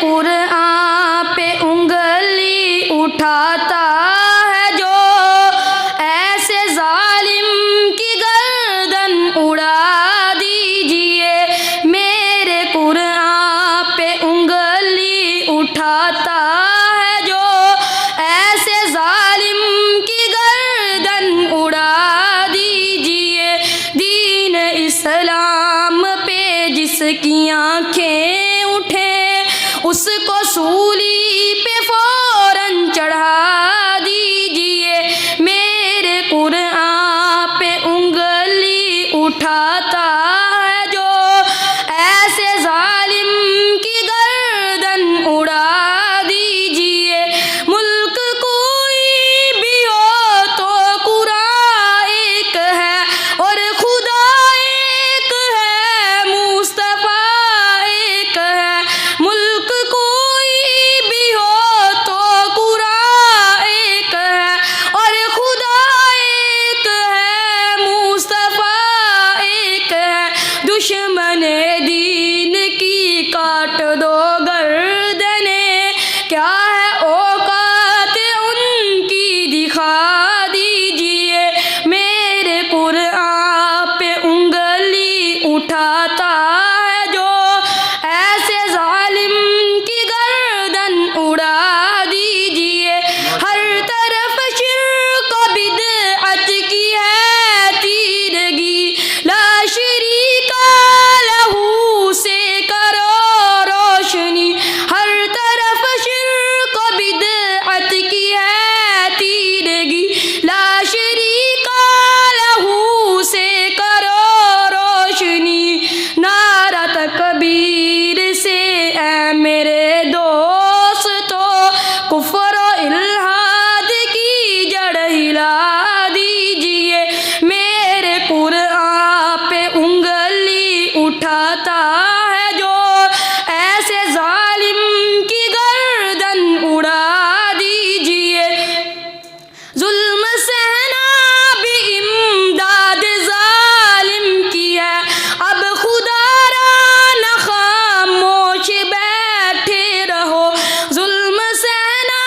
قرآن پہ انگلی اٹھاتا ہے جو ایسے ظالم کی گردن اڑا دیجئے میرے قرآن پہ انگلی اٹھاتا ہے جو ایسے ظالم کی گردن اڑا دیجئے دین اسلام پہ جس کی آنکھیں اٹھیں اس کو سولی پہ فوراً چڑھا دیجئے میرے قرآن پہ انگلی اٹھاتا ہے جو ایسے ظالم کی گردن اڑا دیجئے ملک کوئی بھی ہو تو قرآن ایک ہے اور خدا ایک ہے مصطفیٰ ایک ہے ملک کوئی بھی ہو تو قرآن ایک ہے اور خدا ایک ہے مصطفیٰ ایک ہے دشمن دین کی کاٹ دو گردنیں کیا ہے اوقات ان کی دکھا دیجئے میرے قرآن پہ انگلی اٹھاتا ہے جو ایسے ظالم کی گردن اڑا دیجئے ہر طرف شرک و بدعت کی ہے تیرگی لا شریک لہو سے کرو روشنی ہر طرف شرک و بدعت کی ہے تیرگی لا شریک لہو سے کرو روشنی نعرہ تکبیر سے اے میرے دوستو کفر و الحاد کی جڑ ہلا دیجئے میرے قرآن پہ انگلی اٹھاتا ہے جو ایسے ظالم کی گردن اڑا دیجئے ظلم سہنا بھی امداد ظالم کی ہے اب خدا را نہ خاموش بیٹھے رہو ظلم سہنا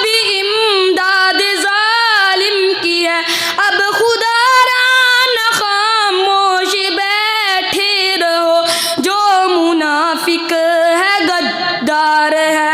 بھی امداد ظالم کی ہے اب خدا را نہ خاموش بیٹھے رہو جو منافق ہے غدار ہے